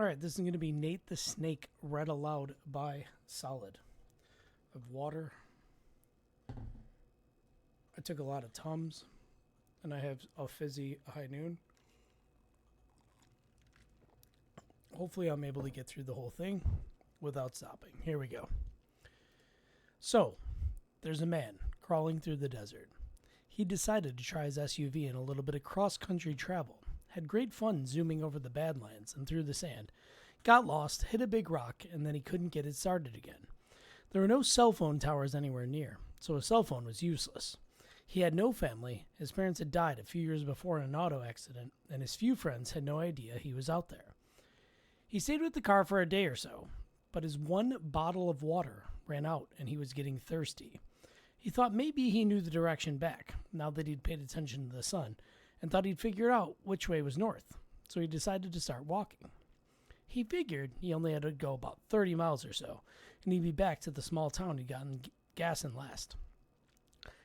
All right, this is going to be Nate the Snake read aloud by Solid. Of water. I took a lot of Tums, and I have a fizzy high noon. Hopefully, I'm able to get through the whole thing without stopping. Here we go. So, there's a man crawling through the desert. He decided to try his SUV in a little bit of cross-country travel. Had great fun zooming over the Badlands and through the sand. Got lost, hit a big rock, and then he couldn't get it started again. There were no cell phone towers anywhere near, so a cell phone was useless. He had no family, his parents had died a few years before in an auto accident, and his few friends had no idea he was out there. He stayed with the car for a day or so, but his one bottle of water ran out and he was getting thirsty. He thought maybe he knew the direction back, now that he'd paid attention to the sun, and thought he'd figured out which way was north, so he decided to start walking. He figured he only had to go about 30 miles or so, and he'd be back to the small town he'd gotten gas in last.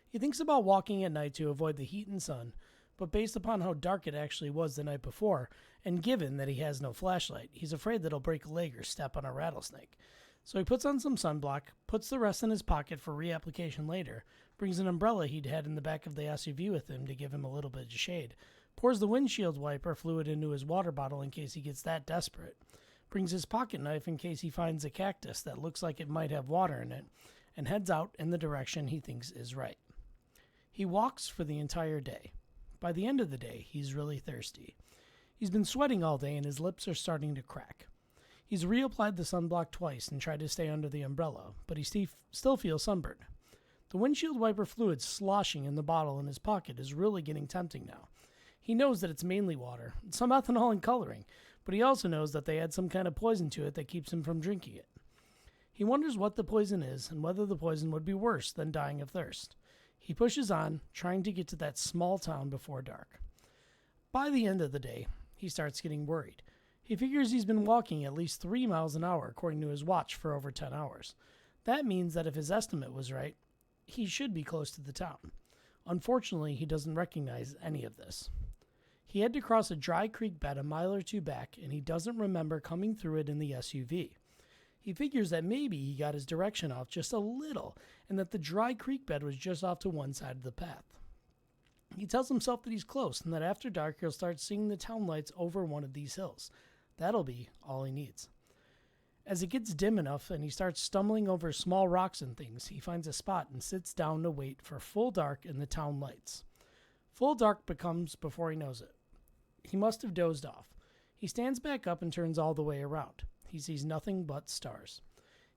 He thinks about walking at night to avoid the heat and sun, but based upon how dark it actually was the night before, and given that he has no flashlight, he's afraid that he'll break a leg or step on a rattlesnake. So he puts on some sunblock, puts the rest in his pocket for reapplication later, brings an umbrella he'd had in the back of the SUV with him to give him a little bit of shade, pours the windshield wiper fluid into his water bottle in case he gets that desperate, brings his pocket knife in case he finds a cactus that looks like it might have water in it, and heads out in the direction he thinks is right. He walks for the entire day. By the end of the day, he's really thirsty. He's been sweating all day and his lips are starting to crack. He's reapplied the sunblock twice and tried to stay under the umbrella, but he still feels sunburned. The windshield wiper fluid sloshing in the bottle in his pocket is really getting tempting now. He knows that it's mainly water, some ethanol and coloring, but he also knows that they add some kind of poison to it that keeps him from drinking it. He wonders what the poison is and whether the poison would be worse than dying of thirst. He pushes on, trying to get to that small town before dark. By the end of the day, he starts getting worried. He figures he's been walking at least 3 miles an hour according to his watch for over 10 hours. That means that if his estimate was right, he should be close to the town. Unfortunately, he doesn't recognize any of this. He had to cross a dry creek bed a mile or two back, and he doesn't remember coming through it in the SUV. He figures that maybe he got his direction off just a little, and that the dry creek bed was just off to one side of the path. He tells himself that he's close, and that after dark he'll start seeing the town lights over one of these hills. That'll be all he needs. As it gets dim enough and he starts stumbling over small rocks and things, he finds a spot and sits down to wait for full dark and the town lights. Full dark becomes before he knows it. He must have dozed off. He stands back up and turns all the way around. He sees nothing but stars.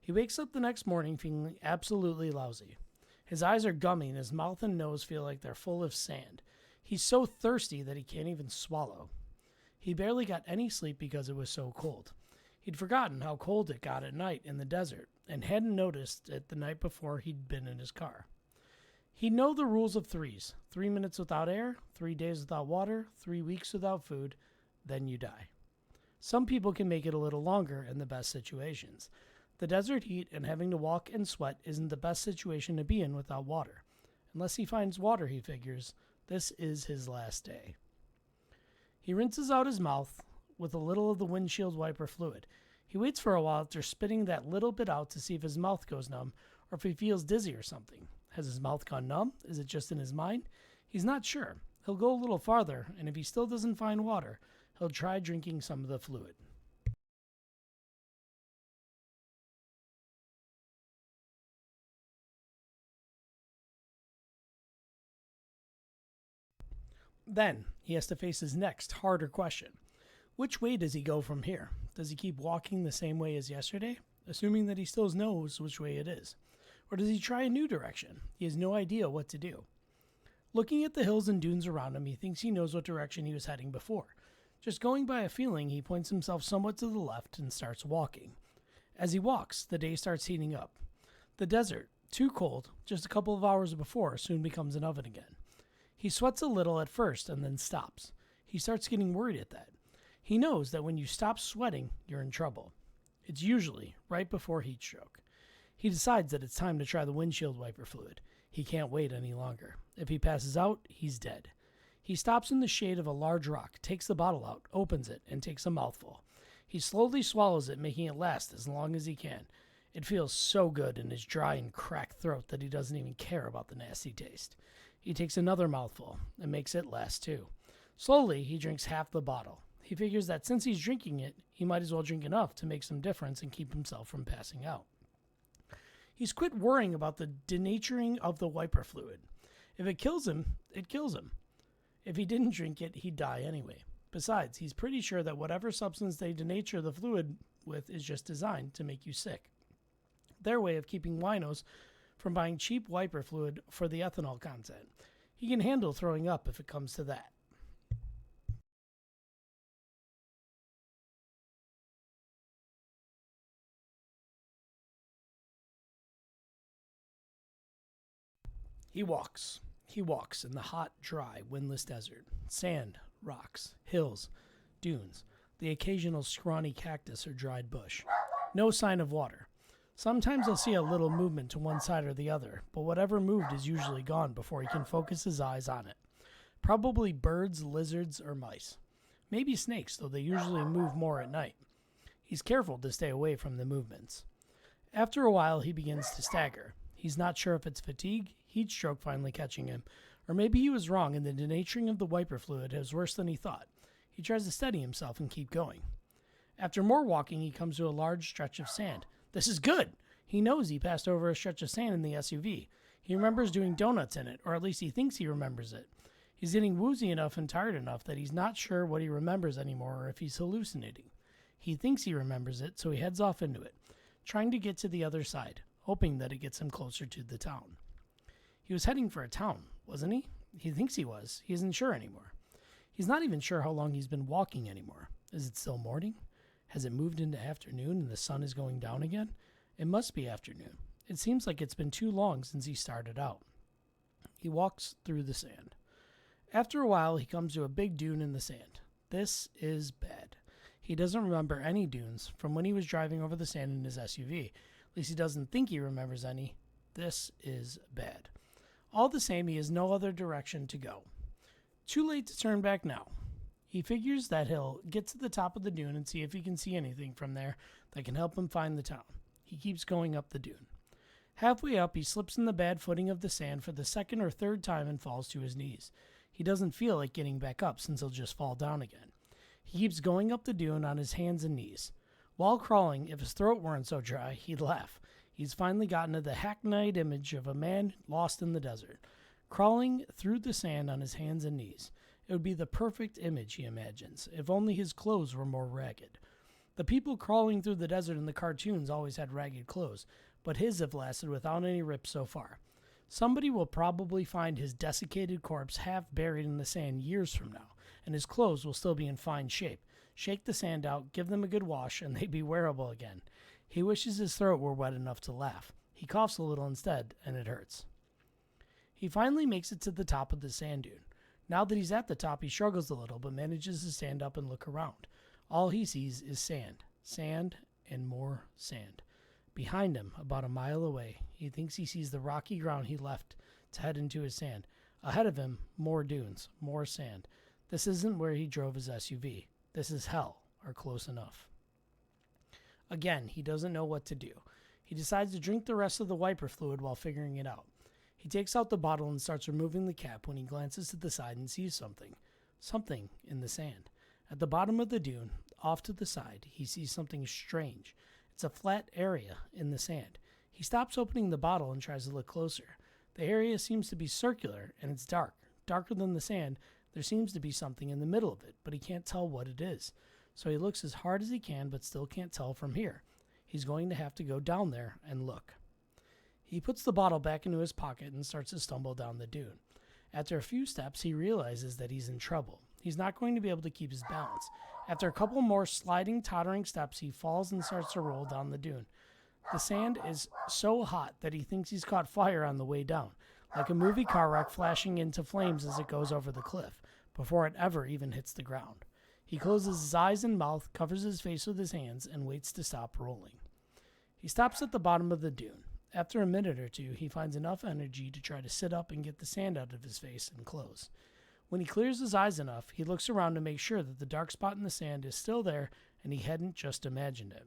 He wakes up the next morning feeling absolutely lousy. His eyes are gummy and his mouth and nose feel like they're full of sand. He's so thirsty that he can't even swallow. He barely got any sleep because it was so cold. He'd forgotten how cold it got at night in the desert and hadn't noticed it the night before he'd been in his car. He'd know the rules of threes: 3 minutes without air, 3 days without water, 3 weeks without food, then you die. Some people can make it a little longer in the best situations. The desert heat and having to walk and sweat isn't the best situation to be in without water. Unless he finds water, he figures, this is his last day. He rinses out his mouth with a little of the windshield wiper fluid. He waits for a while after spitting that little bit out to see if his mouth goes numb or if he feels dizzy or something. Has his mouth gone numb? Is it just in his mind? He's not sure. He'll go a little farther, and if he still doesn't find water, he'll try drinking some of the fluid. Then he has to face his next, harder question. Which way does he go from here? Does he keep walking the same way as yesterday, assuming that he still knows which way it is? Or does he try a new direction? He has no idea what to do. Looking at the hills and dunes around him, he thinks he knows what direction he was heading before. Just going by a feeling, he points himself somewhat to the left and starts walking. As he walks, the day starts heating up. The desert, too cold just a couple of hours before, soon becomes an oven again. He sweats a little at first and then stops. He starts getting worried at that. He knows that when you stop sweating, you're in trouble. It's usually right before heat stroke. He decides that it's time to try the windshield wiper fluid. He can't wait any longer. If he passes out, he's dead. He stops in the shade of a large rock, takes the bottle out, opens it, and takes a mouthful. He slowly swallows it, making it last as long as he can. It feels so good in his dry and cracked throat that he doesn't even care about the nasty taste. He takes another mouthful and makes it last too. Slowly, he drinks half the bottle. He figures that since he's drinking it, he might as well drink enough to make some difference and keep himself from passing out. He's quit worrying about the denaturing of the wiper fluid. If it kills him, it kills him. If he didn't drink it, he'd die anyway. Besides, he's pretty sure that whatever substance they denature the fluid with is just designed to make you sick. Their way of keeping winos from buying cheap wiper fluid for the ethanol content. He can handle throwing up if it comes to that. He walks. He walks in the hot, dry, windless desert. Sand, rocks, hills, dunes, the occasional scrawny cactus or dried bush. No sign of water. Sometimes he'll see a little movement to one side or the other, but whatever moved is usually gone before he can focus his eyes on it. Probably birds, lizards, or mice. Maybe snakes, though they usually move more at night. He's careful to stay away from the movements. After a while, he begins to stagger. He's not sure if it's fatigue, heat stroke finally catching him, or maybe he was wrong and the denaturing of the wiper fluid is worse than he thought. He tries to steady himself and keep going. After more walking, he comes to a large stretch of sand. This is good! He knows he passed over a stretch of sand in the SUV. He remembers doing donuts in it, or at least he thinks he remembers it. He's getting woozy enough and tired enough that he's not sure what he remembers anymore or if he's hallucinating. He thinks he remembers it, so he heads off into it, trying to get to the other side, hoping that it gets him closer to the town. He was heading for a town, wasn't he? He thinks he was. He isn't sure anymore. He's not even sure how long he's been walking anymore. Is it still morning? Has it moved into afternoon and the sun is going down again? It must be afternoon. It seems like it's been too long since he started out. He walks through the sand. After a while, he comes to a big dune in the sand. This is bad. He doesn't remember any dunes from when he was driving over the sand in his SUV. At least he doesn't think he remembers any. This is bad. All the same, he has no other direction to go. Too late to turn back now. He figures that he'll get to the top of the dune and see if he can see anything from there that can help him find the town. He keeps going up the dune. Halfway up, he slips in the bad footing of the sand for the second or third time and falls to his knees. He doesn't feel like getting back up since he'll just fall down again. He keeps going up the dune on his hands and knees. While crawling, if his throat weren't so dry, he'd laugh. He's finally gotten to the hackneyed image of a man lost in the desert, crawling through the sand on his hands and knees. It would be the perfect image, he imagines, if only his clothes were more ragged. The people crawling through the desert in the cartoons always had ragged clothes, but his have lasted without any rips so far. Somebody will probably find his desiccated corpse half buried in the sand years from now, and his clothes will still be in fine shape. Shake the sand out, give them a good wash, and they'd be wearable again. He wishes his throat were wet enough to laugh. He coughs a little instead, and it hurts. He finally makes it to the top of the sand dune. Now that he's at the top, he struggles a little, but manages to stand up and look around. All he sees is sand. Sand and more sand. Behind him, about a mile away, he thinks he sees the rocky ground he left to head into his sand. Ahead of him, more dunes, more sand. This isn't where he drove his SUV. This is hell, or close enough. Again, he doesn't know what to do. He decides to drink the rest of the wiper fluid while figuring it out. He takes out the bottle and starts removing the cap when he glances to the side and sees something. Something in the sand. At the bottom of the dune, off to the side, he sees something strange. It's a flat area in the sand. He stops opening the bottle and tries to look closer. The area seems to be circular, and it's dark. Darker than the sand, there seems to be something in the middle of it, but he can't tell what it is. So he looks as hard as he can, but still can't tell from here. He's going to have to go down there and look. He puts the bottle back into his pocket and starts to stumble down the dune. After a few steps, he realizes that he's in trouble. He's not going to be able to keep his balance. After a couple more sliding, tottering steps, he falls and starts to roll down the dune. The sand is so hot that he thinks he's caught fire on the way down, like a movie car wreck flashing into flames as it goes over the cliff, before it ever even hits the ground. He closes his eyes and mouth, covers his face with his hands, and waits to stop rolling. He stops at the bottom of the dune. After a minute or two, he finds enough energy to try to sit up and get the sand out of his face and clothes. When he clears his eyes enough, he looks around to make sure that the dark spot in the sand is still there and he hadn't just imagined it.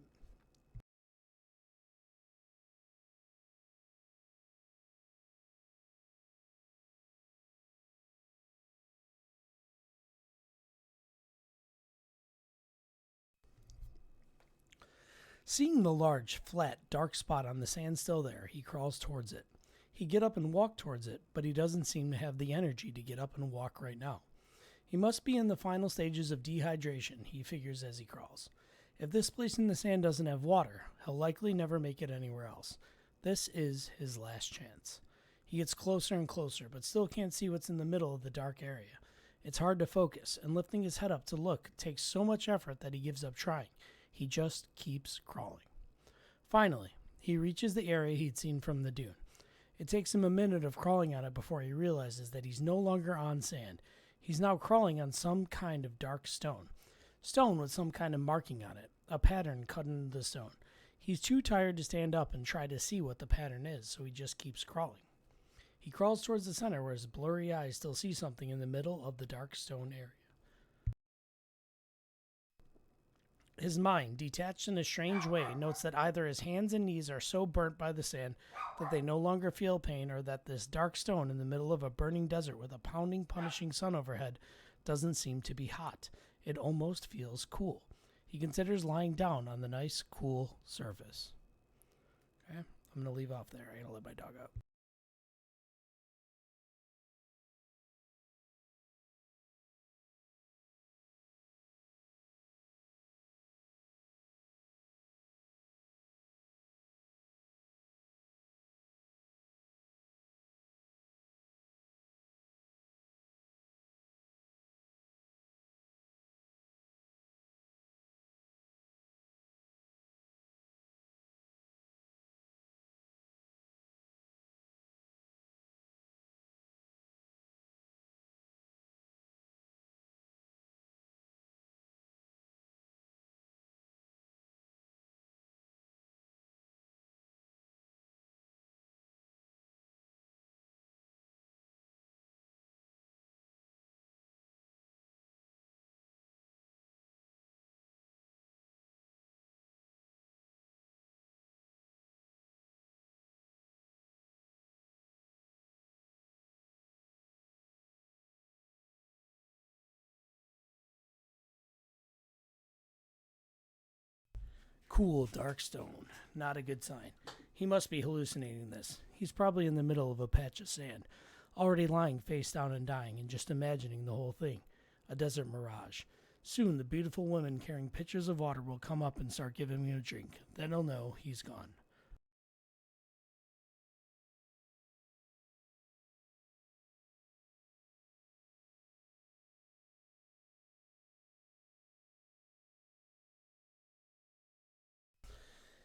Seeing the large, flat, dark spot on the sand still there, he crawls towards it. He get up and walk towards it, but he doesn't seem to have the energy to get up and walk right now. He must be in the final stages of dehydration, he figures as he crawls. If this place in the sand doesn't have water, he'll likely never make it anywhere else. This is his last chance. He gets closer and closer, but still can't see what's in the middle of the dark area. It's hard to focus, and lifting his head up to look takes so much effort that he gives up trying. He just keeps crawling. Finally, he reaches the area he'd seen from the dune. It takes him a minute of crawling on it before he realizes that he's no longer on sand. He's now crawling on some kind of dark stone. Stone with some kind of marking on it, a pattern cut into the stone. He's too tired to stand up and try to see what the pattern is, so he just keeps crawling. He crawls towards the center where his blurry eyes still see something in the middle of the dark stone area. His mind, detached in a strange way, notes that either his hands and knees are so burnt by the sand that they no longer feel pain, or that this dark stone in the middle of a burning desert with a pounding, punishing sun overhead doesn't seem to be hot. It almost feels cool. He considers lying down on the nice, cool surface. Okay, I'm going to leave off there. I'm going to let my dog out. Cool, dark stone. Not a good sign. He must be hallucinating this. He's probably in the middle of a patch of sand, already lying face down and dying, and just imagining the whole thing. A desert mirage. Soon the beautiful women carrying pitchers of water will come up and start giving him a drink. Then he'll know he's gone.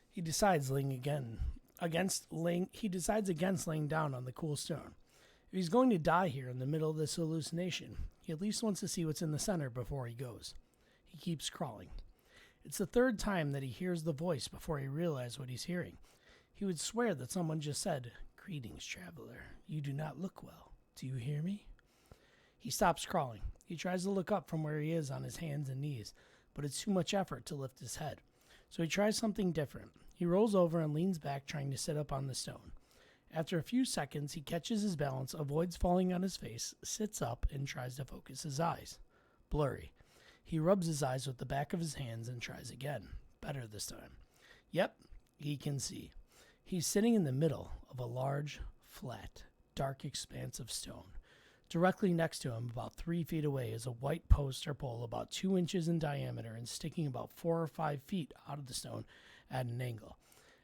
He decides against laying down on the cool stone. If he's going to die here in the middle of this hallucination, he at least wants to see what's in the center before he goes. He keeps crawling. It's the third time that he hears the voice before he realizes what he's hearing. He would swear that someone just said, "Greetings, traveler. You do not look well. Do you hear me?" He stops crawling. He tries to look up from where he is on his hands and knees, but it's too much effort to lift his head. So he tries something different. He rolls over and leans back, trying to sit up on the stone. After a few seconds, he catches his balance, avoids falling on his face, sits up, and tries to focus his eyes. Blurry. He rubs his eyes with the back of his hands and tries again. Better this time. Yep, he can see. He's sitting in the middle of a large, flat, dark expanse of stone. Directly next to him, about 3 feet away, is a white post or pole about 2 inches in diameter and sticking about 4 or 5 feet out of the stone at an angle.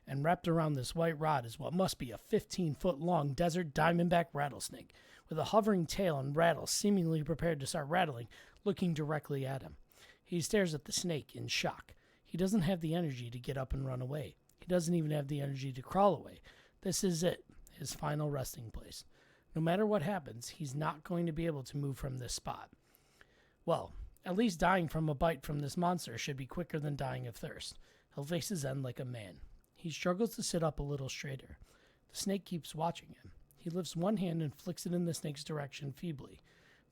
And wrapped around this white rod is what must be a 15-foot long desert diamondback rattlesnake, with a hovering tail and rattle seemingly prepared to start rattling, looking directly at him. He stares at the snake in shock. He doesn't have the energy to get up and run away. He doesn't even have the energy to crawl away. This is it, his final resting place. No matter what happens, he's not going to be able to move from this spot. Well, at least dying from a bite from this monster should be quicker than dying of thirst. He'll face his end like a man. He struggles to sit up a little straighter. The snake keeps watching him. He lifts one hand and flicks it in the snake's direction feebly.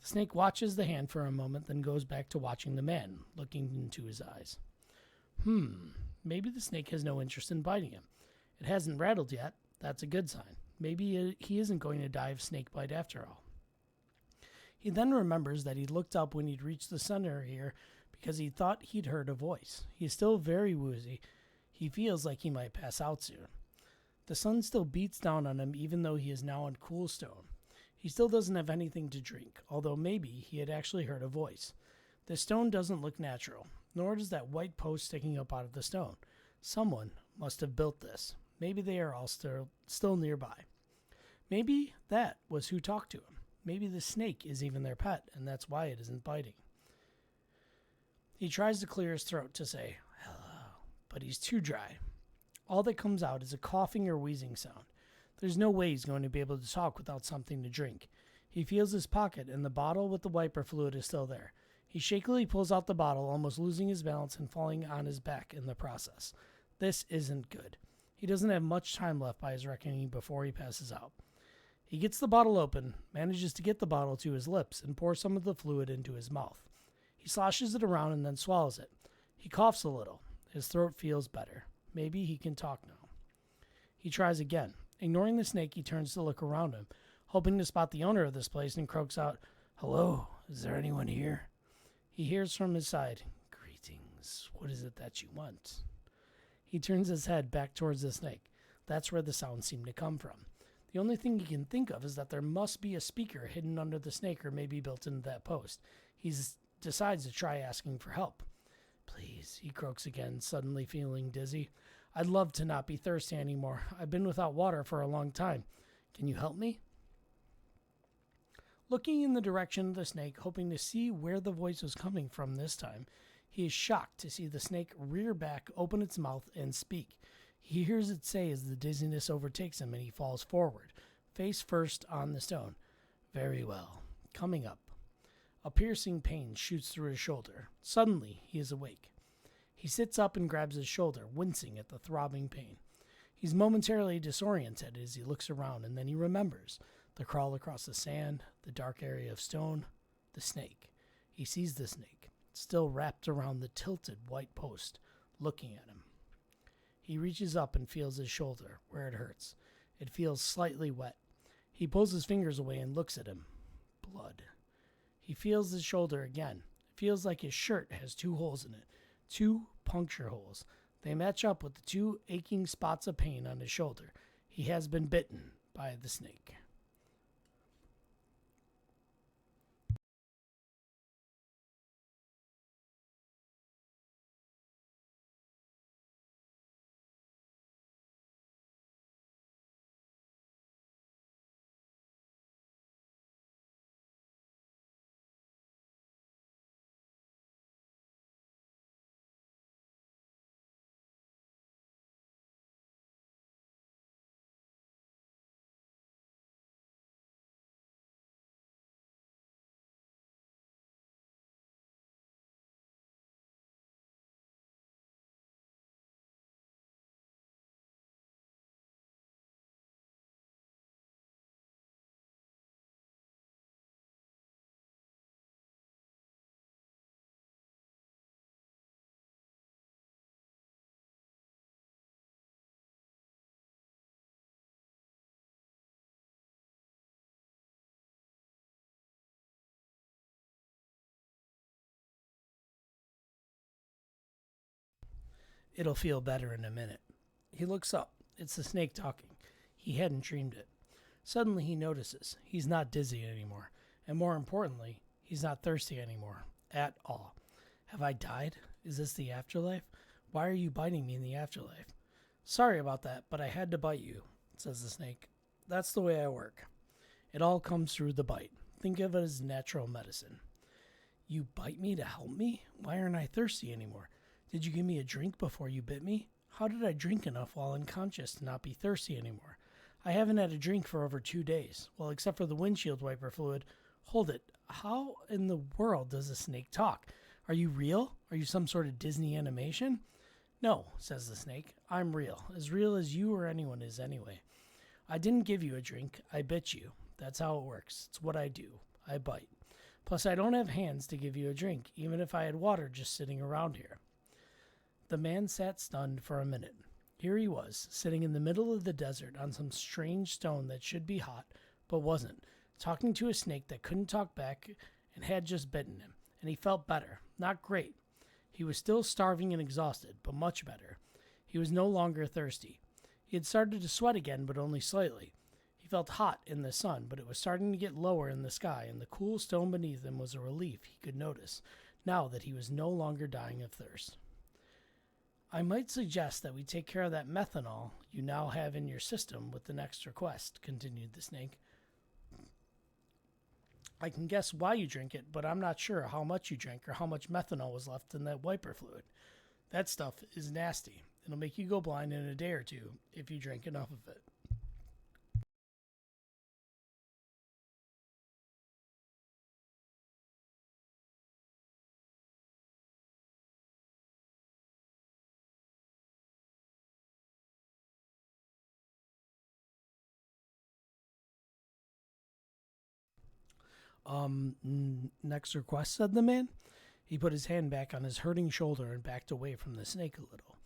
The snake watches the hand for a moment, then goes back to watching the man, looking into his eyes. Maybe the snake has no interest in biting him. It hasn't rattled yet. That's a good sign. Maybe he isn't going to die of snake bite after all. He then remembers that he looked up when he'd reached the center here because he thought he'd heard a voice. He's still very woozy. He feels like he might pass out soon. The sun still beats down on him even though he is now on cool stone. He still doesn't have anything to drink, although maybe he had actually heard a voice. The stone doesn't look natural, nor does that white post sticking up out of the stone. Someone must have built this. Maybe they are all still nearby. Maybe that was who talked to him. Maybe the snake is even their pet, and that's why it isn't biting. He tries to clear his throat to say, hello, but he's too dry. All that comes out is a coughing or wheezing sound. There's no way he's going to be able to talk without something to drink. He feels his pocket, and the bottle with the wiper fluid is still there. He shakily pulls out the bottle, almost losing his balance and falling on his back in the process. This isn't good. He doesn't have much time left by his reckoning before he passes out. He gets the bottle open, manages to get the bottle to his lips, and pours some of the fluid into his mouth. He sloshes it around and then swallows it. He coughs a little. His throat feels better. Maybe he can talk now. He tries again. Ignoring the snake, he turns to look around him, hoping to spot the owner of this place, and croaks out, hello, is there anyone here? He hears from his side, greetings, what is it that you want? He turns his head back towards the snake. That's where the sound seemed to come from. The only thing he can think of is that there must be a speaker hidden under the snake or maybe built into that post. He decides to try asking for help. Please, he croaks again, suddenly feeling dizzy. I'd love to not be thirsty anymore. I've been without water for a long time. Can you help me? Looking in the direction of the snake, hoping to see where the voice was coming from this time, he is shocked to see the snake rear back, open its mouth, and speak. He hears it say as the dizziness overtakes him and he falls forward, face first on the stone. Very well. Coming up. A piercing pain shoots through his shoulder. Suddenly, he is awake. He sits up and grabs his shoulder, wincing at the throbbing pain. He's momentarily disoriented as he looks around, and then he remembers the crawl across the sand, the dark area of stone, the snake. He sees the snake, still wrapped around the tilted white post, looking at him. He reaches up and feels his shoulder, where it hurts. It feels slightly wet. He pulls his fingers away and looks at him. Blood. He feels his shoulder again. It feels like his shirt has 2 holes in it. 2 puncture holes. They match up with the 2 aching spots of pain on his shoulder. He has been bitten by the snake. It'll feel better in a minute. He looks up. It's the snake talking. He hadn't dreamed it. Suddenly he notices he's not dizzy anymore, and more importantly, he's not thirsty anymore. At all. Have I died? Is this the afterlife? Why are you biting me in the afterlife? Sorry about that, but I had to bite you, says the snake. That's the way I work. It all comes through the bite. Think of it as natural medicine. You bite me to help me? Why aren't I thirsty anymore? Did you give me a drink before you bit me? How did I drink enough while unconscious to not be thirsty anymore? I haven't had a drink for over 2 days. Well, except for the windshield wiper fluid. Hold it. How in the world does a snake talk? Are you real? Are you some sort of Disney animation? No, says the snake. I'm real as you or anyone is anyway. I didn't give you a drink. I bit you. That's how it works. It's what I do. I bite. Plus, I don't have hands to give you a drink, even if I had water just sitting around here. The man sat stunned for a minute. Here he was, sitting in the middle of the desert on some strange stone that should be hot, but wasn't, talking to a snake that couldn't talk back and had just bitten him, and he felt better. Not great. He was still starving and exhausted, but much better. He was no longer thirsty. He had started to sweat again, but only slightly. He felt hot in the sun, but it was starting to get lower in the sky, and the cool stone beneath him was a relief he could notice, now that he was no longer dying of thirst. I might suggest that we take care of that methanol you now have in your system with the next request, continued the snake. I can guess why you drink it, but I'm not sure how much you drank or how much methanol was left in that wiper fluid. That stuff is nasty. It'll make you go blind in a day or two if you drink enough of it. Next request, said the man. He put his hand back on his hurting shoulder and backed away from the snake a little.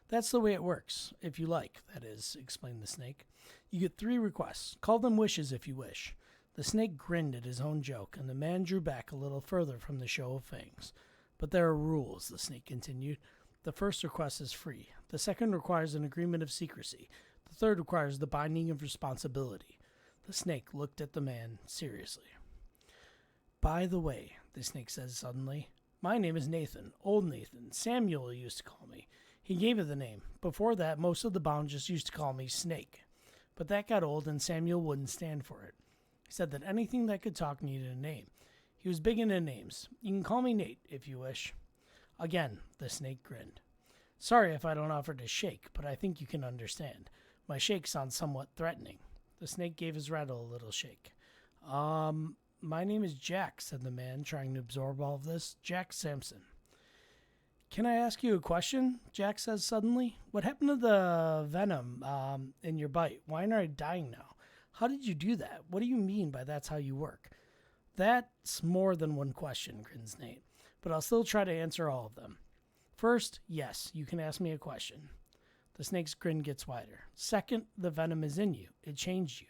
That's the way it works, if you like, that is, explained the snake. You get 3 requests. Call them wishes if you wish. The snake grinned at his own joke, and the man drew back a little further from the show of fangs. But there are rules, the snake continued. The first request is free. The second requires an agreement of secrecy. The third requires the binding of responsibility. The snake looked at the man seriously. By the way, the snake says suddenly, my name is Nathan, Old Nathan. Samuel used to call me. He gave it the name. Before that, most of the bound just used to call me Snake. But that got old and Samuel wouldn't stand for it. He said that anything that could talk needed a name. He was big into names. You can call me Nate if you wish. Again, the snake grinned. Sorry if I don't offer to shake, but I think you can understand. My shake sounds somewhat threatening. The snake gave his rattle a little shake. My name is Jack, said the man, trying to absorb all of this. Jack Sampson. Can I ask you a question? Jack says suddenly. What happened to the venom in your bite? Why aren't I dying now? How did you do that? What do you mean by that's how you work? That's more than one question, grins Nate, but I'll still try to answer all of them. First, yes, you can ask me a question. The snake's grin gets wider. Second, the venom is in you. It changed you.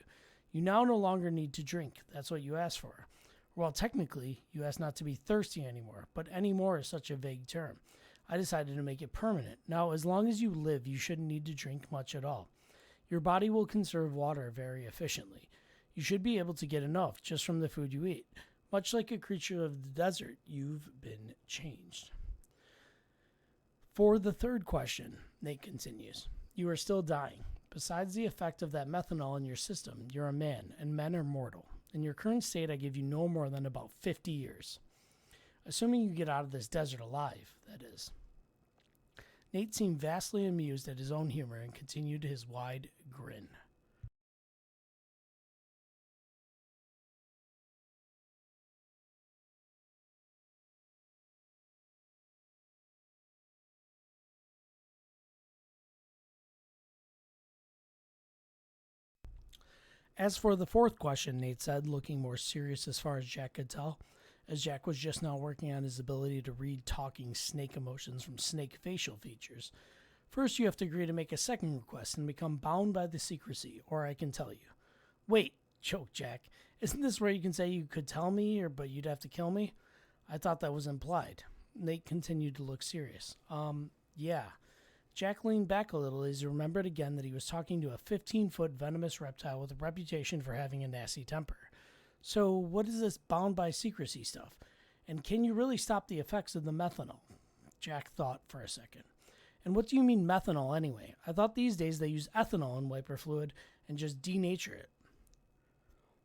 You now no longer need to drink. That's what you asked for. Well, technically, you asked not to be thirsty anymore, but anymore is such a vague term. I decided to make it permanent. Now, as long as you live, you shouldn't need to drink much at all. Your body will conserve water very efficiently. You should be able to get enough just from the food you eat. Much like a creature of the desert, you've been changed. For the third question, Nate continues, you are still dying. Besides the effect of that methanol in your system, you're a man, and men are mortal. In your current state, I give you no more than about 50 years. Assuming you get out of this desert alive, that is. Nate seemed vastly amused at his own humor and continued his wide grin. As for the fourth question, Nate said, looking more serious as far as Jack could tell, as Jack was just now working on his ability to read talking snake emotions from snake facial features. First, you have to agree to make a second request and become bound by the secrecy, or I can tell you. Wait, choked Jack. Isn't this where you can say you could tell me, but you'd have to kill me? I thought that was implied. Nate continued to look serious. Yeah. Jack leaned back a little as he remembered again that he was talking to a 15-foot venomous reptile with a reputation for having a nasty temper. So what is this bound by secrecy stuff? And can you really stop the effects of the methanol? Jack thought for a second. And what do you mean methanol anyway? I thought these days they use ethanol in wiper fluid and just denature it.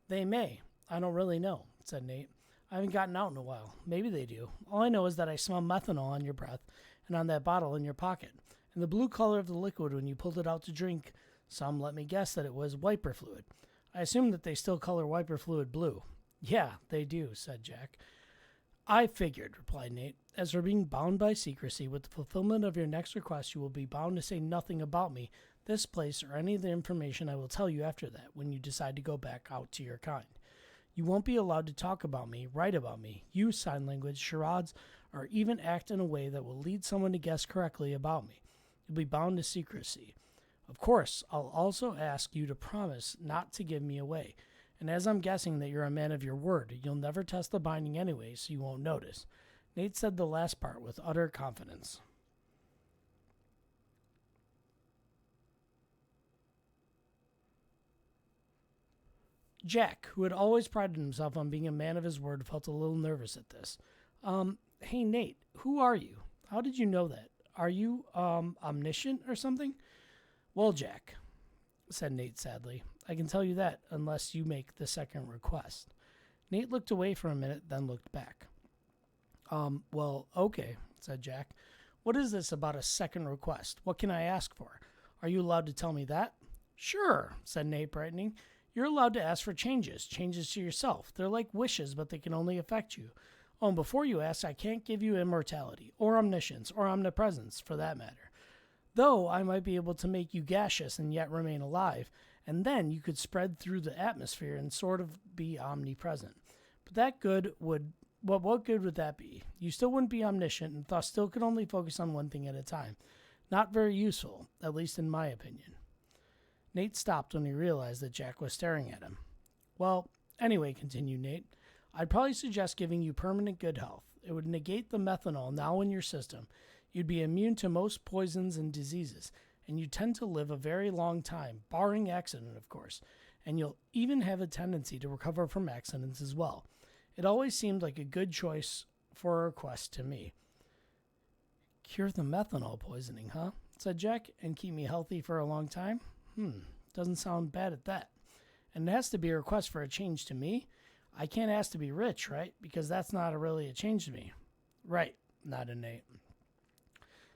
They may. I don't really know, said Nate. I haven't gotten out in a while. Maybe they do. All I know is that I smell methanol on your breath and on that bottle in your pocket. And the blue color of the liquid when you pulled it out to drink, some let me guess that it was wiper fluid. I assume that they still color wiper fluid blue. Yeah, they do, said Jack. I figured, replied Nate. As for being bound by secrecy, with the fulfillment of your next request, you will be bound to say nothing about me, this place, or any of the information I will tell you after that when you decide to go back out to your kind. You won't be allowed to talk about me, write about me, use sign language, charades, or even act in a way that will lead someone to guess correctly about me. You'll be bound to secrecy. Of course, I'll also ask you to promise not to give me away. And as I'm guessing that you're a man of your word, you'll never test the binding anyway, so you won't notice. Nate said the last part with utter confidence. Jack, who had always prided himself on being a man of his word, felt a little nervous at this. Hey Nate, who are you? How did you know that? Are you, omniscient or something? Well, Jack, said Nate sadly, I can tell you that unless you make the second request. Nate looked away for a minute, then looked back. Well, okay, said Jack. What is this about a second request? What can I ask for? Are you allowed to tell me that? Sure, said Nate, brightening. You're allowed to ask for changes to yourself. They're like wishes, but they can only affect you. Oh, and before you ask, I can't give you immortality, or omniscience, or omnipresence, for that matter. Though I might be able to make you gaseous and yet remain alive, and then you could spread through the atmosphere and sort of be omnipresent. But what good would that be? You still wouldn't be omniscient, and thus still could only focus on one thing at a time. Not very useful, at least in my opinion. Nate stopped when he realized that Jack was staring at him. Well, anyway, continued Nate, I'd probably suggest giving you permanent good health. It would negate the methanol now in your system. You'd be immune to most poisons and diseases, and you tend to live a very long time, barring accident, of course, and you'll even have a tendency to recover from accidents as well. It always seemed like a good choice for a request to me. Cure the methanol poisoning, huh? Said Jack, and keep me healthy for a long time? Doesn't sound bad at that. And it has to be a request for a change to me. I can't ask to be rich, right? Because that's not really a change to me. Right, nodded Nate.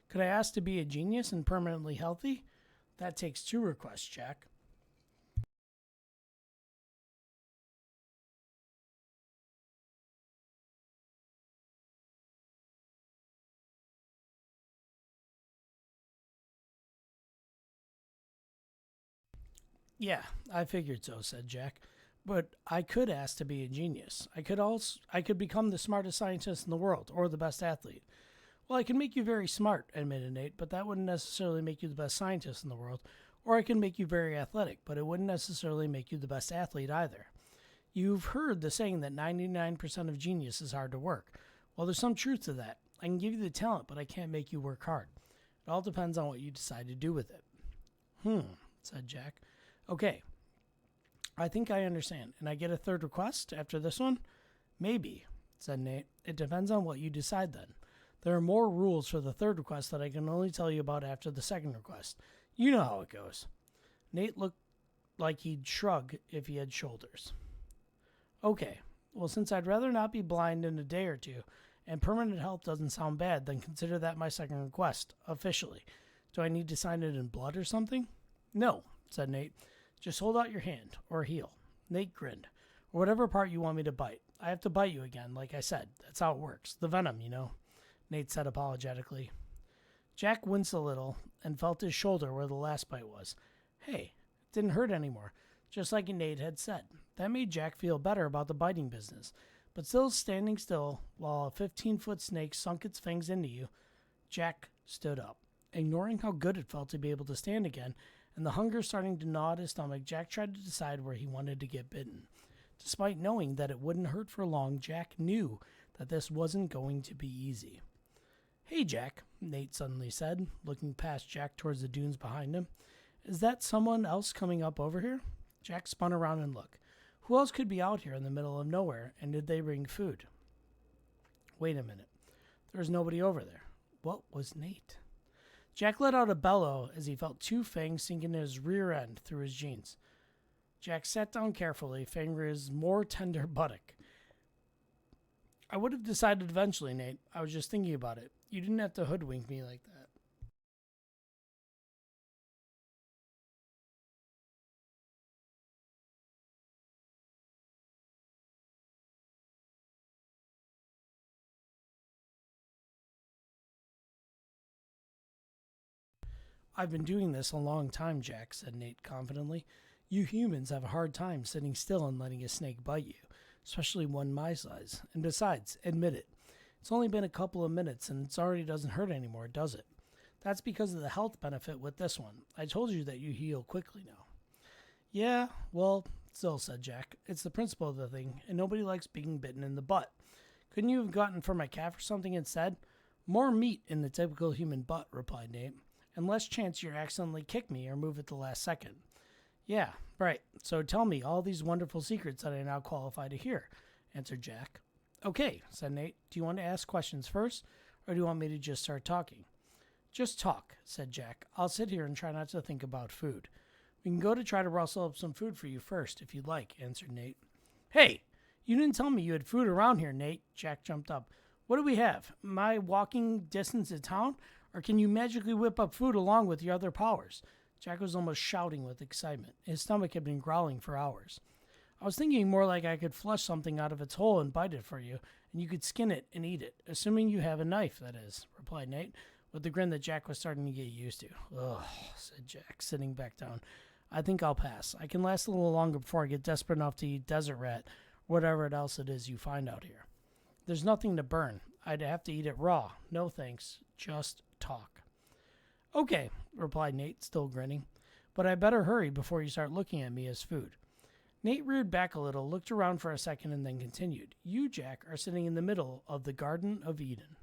Could I ask to be a genius and permanently healthy? That takes 2 requests, Jack. Yeah, I figured so, said Jack. But I could ask to be a genius. I could become the smartest scientist in the world or the best athlete. Well, I can make you very smart, admitted Nate, but that wouldn't necessarily make you the best scientist in the world. Or I can make you very athletic, but it wouldn't necessarily make you the best athlete either. You've heard the saying that 99% of genius is hard to work. Well, there's some truth to that. I can give you the talent, but I can't make you work hard. It all depends on what you decide to do with it. Said Jack. Okay, I think I understand. And I get a third request after this one? Maybe, said Nate. It depends on what you decide then. There are more rules for the third request that I can only tell you about after the second request. You know how it goes. Nate looked like he'd shrug if he had shoulders. Okay, well, since I'd rather not be blind in a day or two, and permanent health doesn't sound bad, then consider that my second request, officially. Do I need to sign it in blood or something? No, said Nate. Just hold out your hand, or heel. Nate grinned. Or whatever part you want me to bite. I have to bite you again, like I said. That's how it works. The venom, you know, Nate said apologetically. Jack winced a little and felt his shoulder where the last bite was. Hey, it didn't hurt anymore, just like Nate had said. That made Jack feel better about the biting business. But still standing still, while a 15-foot snake sunk its fangs into you, Jack stood up. Ignoring how good it felt to be able to stand again, and the hunger starting to gnaw at his stomach, Jack tried to decide where he wanted to get bitten. Despite knowing that it wouldn't hurt for long, Jack knew that this wasn't going to be easy. Hey, Jack, Nate suddenly said, looking past Jack towards the dunes behind him. Is that someone else coming up over here? Jack spun around and looked. Who else could be out here in the middle of nowhere, and did they bring food? Wait a minute. There's nobody over there. What was Nate? Jack let out a bellow as he felt 2 fangs sink into his rear end through his jeans. Jack sat down carefully, fingering his more tender buttock. I would have decided eventually, Nate. I was just thinking about it. You didn't have to hoodwink me like that. I've been doing this a long time, Jack, said Nate confidently. You humans have a hard time sitting still and letting a snake bite you. especially one my size. And besides, admit it, it's only been a couple of minutes and it already doesn't hurt anymore, does it? That's because of the health benefit with this one. I told you that you heal quickly now. Yeah, well, still, said Jack. It's the principle of the thing, and nobody likes being bitten in the butt. Couldn't you have gotten for my calf or something instead? More meat in the typical human butt, replied Nate, and less chance you accidentally kick me or move at the last second. Yeah, right. So tell me all these wonderful secrets that I now qualify to hear, answered Jack. Okay, said Nate. Do you want to ask questions first, or do you want me to just start talking? Just talk, said Jack. I'll sit here and try not to think about food. We can go to try to rustle up some food for you first, if you'd like, answered Nate. Hey, you didn't tell me you had food around here, Nate, Jack jumped up. What do we have? My walking distance to town? Or can you magically whip up food along with your other powers? Jack was almost shouting with excitement. His stomach had been growling for hours. I was thinking more like I could flush something out of its hole and bite it for you, and you could skin it and eat it, assuming you have a knife, that is, replied Nate, with the grin that Jack was starting to get used to. Ugh, said Jack, sitting back down. I think I'll pass. I can last a little longer before I get desperate enough to eat desert rat, or whatever else it is you find out here. There's nothing to burn. I'd have to eat it raw. No thanks. Just talk. Okay, replied Nate, still grinning. But I better hurry before you start looking at me as food. Nate reared back a little, looked around for a second, and then continued. You, Jack, are sitting in the middle of the Garden of Eden.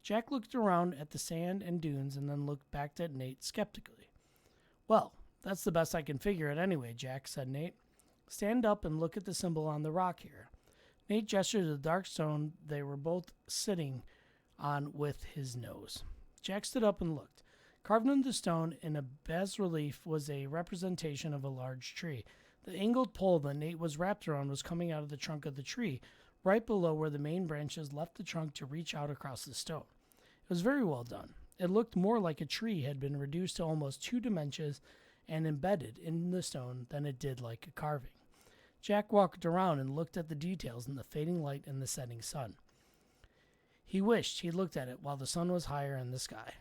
Jack looked around at the sand and dunes and then looked back at Nate skeptically. Well, that's the best I can figure it anyway, Jack, said Nate. Stand up and look at the symbol on the rock here. Nate gestured to the dark stone they were both sitting on with his nose. Jack stood up and looked. Carved into the stone in a bas-relief was a representation of a large tree. The angled pole that Nate was wrapped around was coming out of the trunk of the tree, right below where the main branches left the trunk to reach out across the stone. It was very well done. It looked more like a tree had been reduced to almost 2 dimensions and embedded in the stone than it did like a carving. Jack walked around and looked at the details in the fading light and the setting sun. He wished he'd looked at it while the sun was higher in the sky.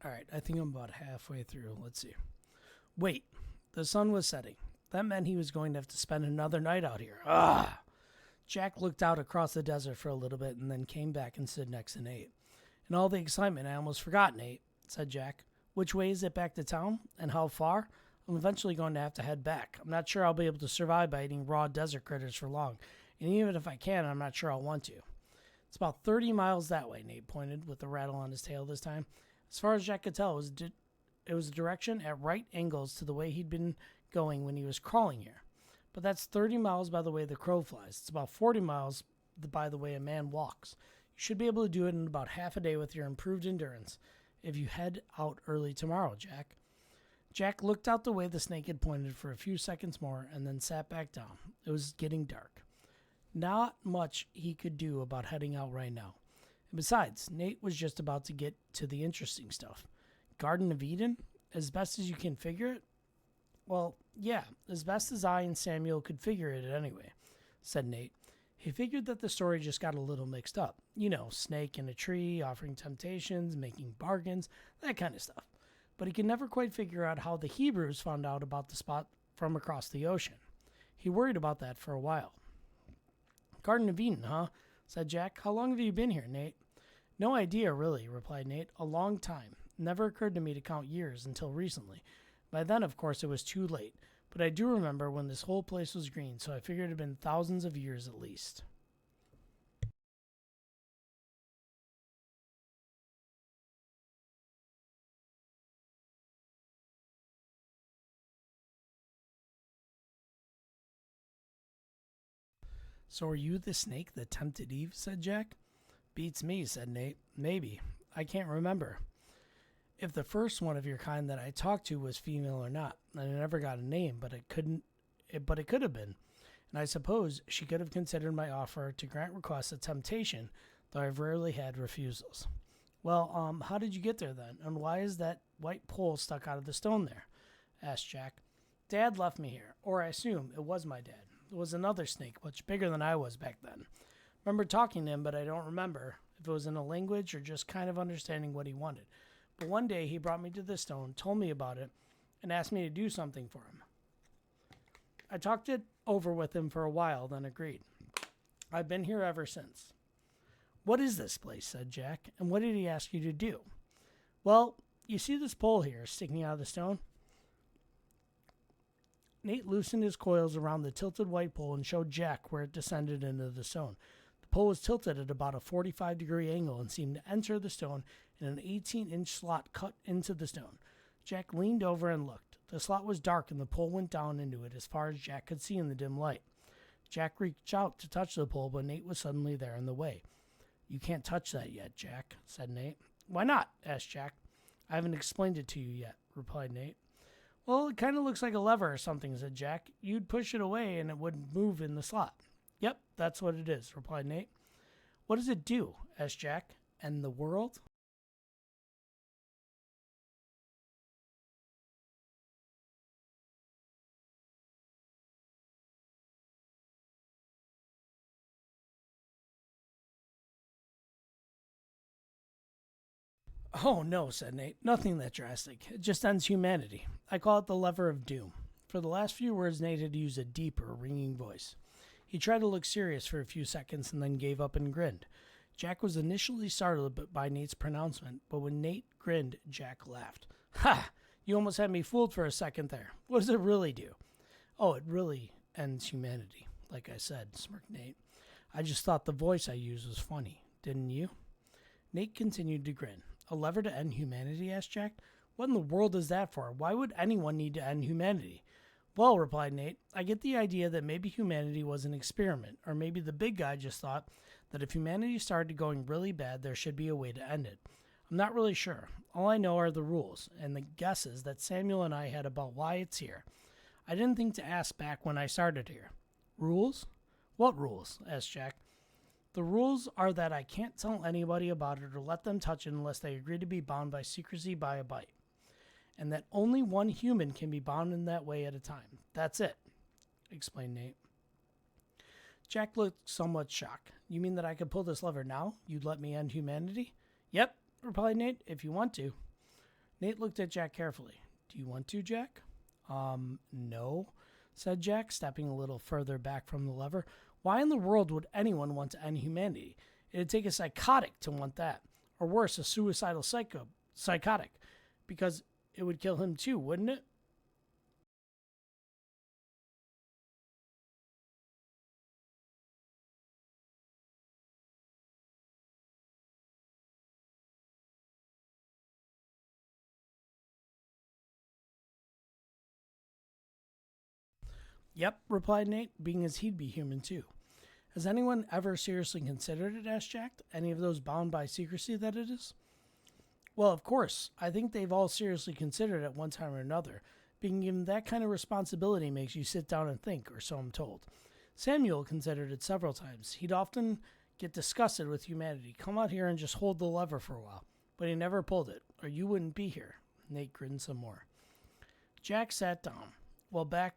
All right, I think I'm about halfway through. Let's see. Wait, the sun was setting. That meant he was going to have to spend another night out here. Ah! Jack looked out across the desert for a little bit and then came back and stood next to Nate. In all the excitement, I almost forgot, Nate, said Jack. Which way is it back to town, and how far? I'm eventually going to have to head back. I'm not sure I'll be able to survive by eating raw desert critters for long, and even if I can, I'm not sure I'll want to. It's about 30 miles that way, Nate pointed, with a rattle on his tail this time. As far as Jack could tell, it was a direction at right angles to the way he'd been going when he was crawling here. But that's 30 miles by the way the crow flies. It's about 40 miles by the way a man walks. You should be able to do it in about half a day with your improved endurance if you head out early tomorrow, Jack. Jack looked out the way the snake had pointed for a few seconds more and then sat back down. It was getting dark. Not much he could do about heading out right now. And besides, Nate was just about to get to the interesting stuff. Garden of Eden? As best as you can figure it? Well, yeah, as best as I and Samuel could figure it anyway, said Nate. He figured that the story just got a little mixed up. You know, snake in a tree, offering temptations, making bargains, that kind of stuff. But he could never quite figure out how the Hebrews found out about the spot from across the ocean. He worried about that for a while. Garden of Eden, huh? Said Jack. How long have you been here, Nate? No idea, really, replied Nate. A long time. Never occurred to me to count years until recently. By then, of course, it was too late. But I do remember when this whole place was green, so I figured it had been thousands of years at least. So are you the snake that tempted Eve? Said Jack. Beats me, said Nate. Maybe. I can't remember if the first one of your kind that I talked to was female or not. I never got a name, but it could have been. And I suppose she could have considered my offer to grant requests a temptation, though I've rarely had refusals. Well, how did you get there then? And why is that white pole stuck out of the stone there? Asked Jack. Dad left me here, or I assume it was my dad. It was another snake, much bigger than I was back then. Remember talking to him, but I don't remember if it was in a language or just kind of understanding what he wanted. But one day he brought me to the stone, told me about it, and asked me to do something for him. I talked it over with him for a while, then agreed. I've been here ever since. What is this place? Said Jack, and what did he ask you to do? Well, you see this pole here sticking out of the stone? Nate loosened his coils around the tilted white pole and showed Jack where it descended into the stone. The pole was tilted at about a 45-degree angle and seemed to enter the stone in an 18-inch slot cut into the stone. Jack leaned over and looked. The slot was dark and the pole went down into it as far as Jack could see in the dim light. Jack reached out to touch the pole, but Nate was suddenly there in the way. You can't touch that yet, Jack, said Nate. Why not? Asked Jack. I haven't explained it to you yet, replied Nate. Well, it kind of looks like a lever or something, said Jack. You'd push it away and it would move in the slot. Yep, that's what it is, replied Nate. What does it do? Asked Jack. And the world? Oh, no, said Nate. Nothing that drastic. It just ends humanity. I call it the lever of doom. For the last few words, Nate had used a deeper, ringing voice. He tried to look serious for a few seconds and then gave up and grinned. Jack was initially startled by Nate's pronouncement, but when Nate grinned, Jack laughed. Ha! You almost had me fooled for a second there. What does it really do? Oh, it really ends humanity, like I said, smirked Nate. I just thought the voice I used was funny, didn't you? Nate continued to grin. A lever to end humanity? Asked Jack. What in the world is that for? Why would anyone need to end humanity? Well, replied Nate, I get the idea that maybe humanity was an experiment, or maybe the big guy just thought that if humanity started going really bad, there should be a way to end it. I'm not really sure. All I know are the rules, and the guesses that Samuel and I had about why it's here. I didn't think to ask back when I started here. Rules? What rules? Asked Jack. The rules are that I can't tell anybody about it or let them touch it unless they agree to be bound by secrecy by a bite. And that only one human can be bound in that way at a time. That's it, explained Nate. Jack looked somewhat shocked. You mean that I could pull this lever now? You'd let me end humanity? Yep, replied Nate, if you want to. Nate looked at Jack carefully. Do you want to, Jack? No, said Jack, stepping a little further back from the lever. Why in the world would anyone want to end humanity? It'd take a psychotic to want that. Or worse, a suicidal psychotic. Because it would kill him too, wouldn't it? Yep, replied Nate, being as he'd be human too. Has anyone ever seriously considered it? Asked Jack. Any of those bound by secrecy, that it is? Well, of course. I think they've all seriously considered it at one time or another. Being given that kind of responsibility makes you sit down and think, or so I'm told. Samuel considered it several times. He'd often get disgusted with humanity, come out here and just hold the lever for a while. But he never pulled it, or you wouldn't be here. Nate grinned some more. Jack sat down, well back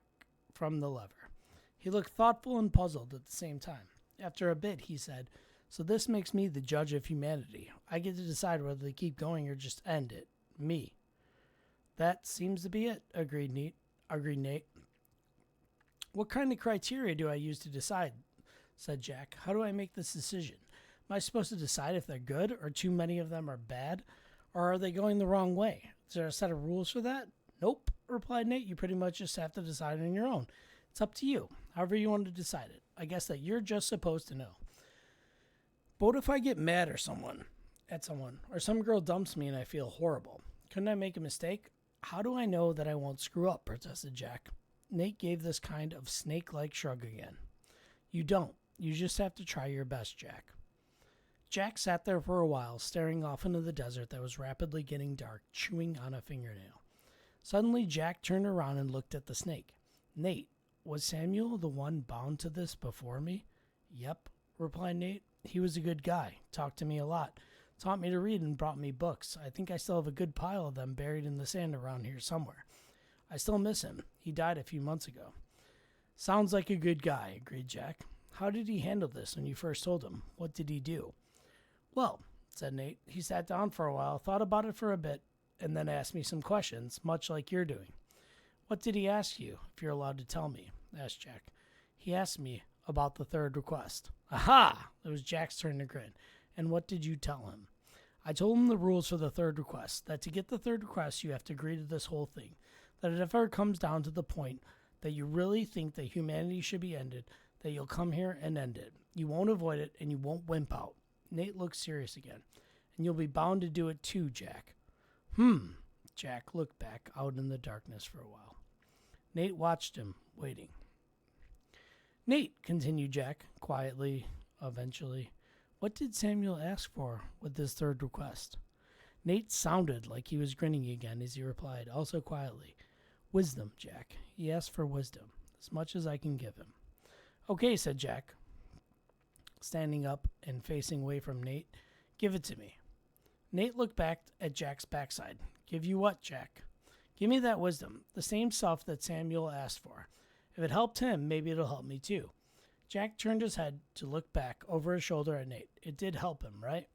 from the lever. He looked thoughtful and puzzled at the same time. After a bit, he said, So this makes me the judge of humanity. I get to decide whether they keep going or just end it. Me. That seems to be it, agreed Nate. What kind of criteria do I use to decide? Said Jack. How do I make this decision? Am I supposed to decide if they're good or too many of them are bad? Or are they going the wrong way? Is there a set of rules for that? Nope, replied Nate. You pretty much just have to decide on your own. It's up to you, however you want to decide it. I guess that you're just supposed to know. But what if I get mad at someone, or some girl dumps me and I feel horrible? Couldn't I make a mistake? How do I know that I won't screw up? Protested Jack. Nate gave this kind of snake-like shrug again. You don't. You just have to try your best, Jack. Jack sat there for a while, staring off into the desert that was rapidly getting dark, chewing on a fingernail. Suddenly, Jack turned around and looked at the snake. Nate, was Samuel the one bound to this before me? Yep, replied Nate. He was a good guy, talked to me a lot, taught me to read and brought me books. I think I still have a good pile of them buried in the sand around here somewhere. I still miss him. He died a few months ago. Sounds like a good guy, agreed Jack. How did he handle this when you first told him? What did he do? Well, said Nate, he sat down for a while, thought about it for a bit, and then asked me some questions, much like you're doing. What did he ask you, if you're allowed to tell me? Asked Jack. He asked me about the third request. Aha! It was Jack's turn to grin. And what did you tell him? I told him the rules for the third request, that to get the third request you have to agree to this whole thing, that if it ever comes down to the point that you really think that humanity should be ended, that you'll come here and end it. You won't avoid it, and you won't wimp out. Nate looked serious again. And you'll be bound to do it too, Jack. Jack looked back out in the darkness for a while. Nate watched him, waiting. Nate, continued Jack, quietly, eventually, what did Samuel ask for with this third request? Nate sounded like he was grinning again as he replied, also quietly, Wisdom, Jack. He asked for wisdom, as much as I can give him. Okay, said Jack, standing up and facing away from Nate. Give it to me. Nate looked back at Jack's backside. Give you what, Jack? Give me that wisdom, the same stuff that Samuel asked for. If it helped him, maybe it'll help me too. Jack turned his head to look back over his shoulder at Nate. It did help him, right?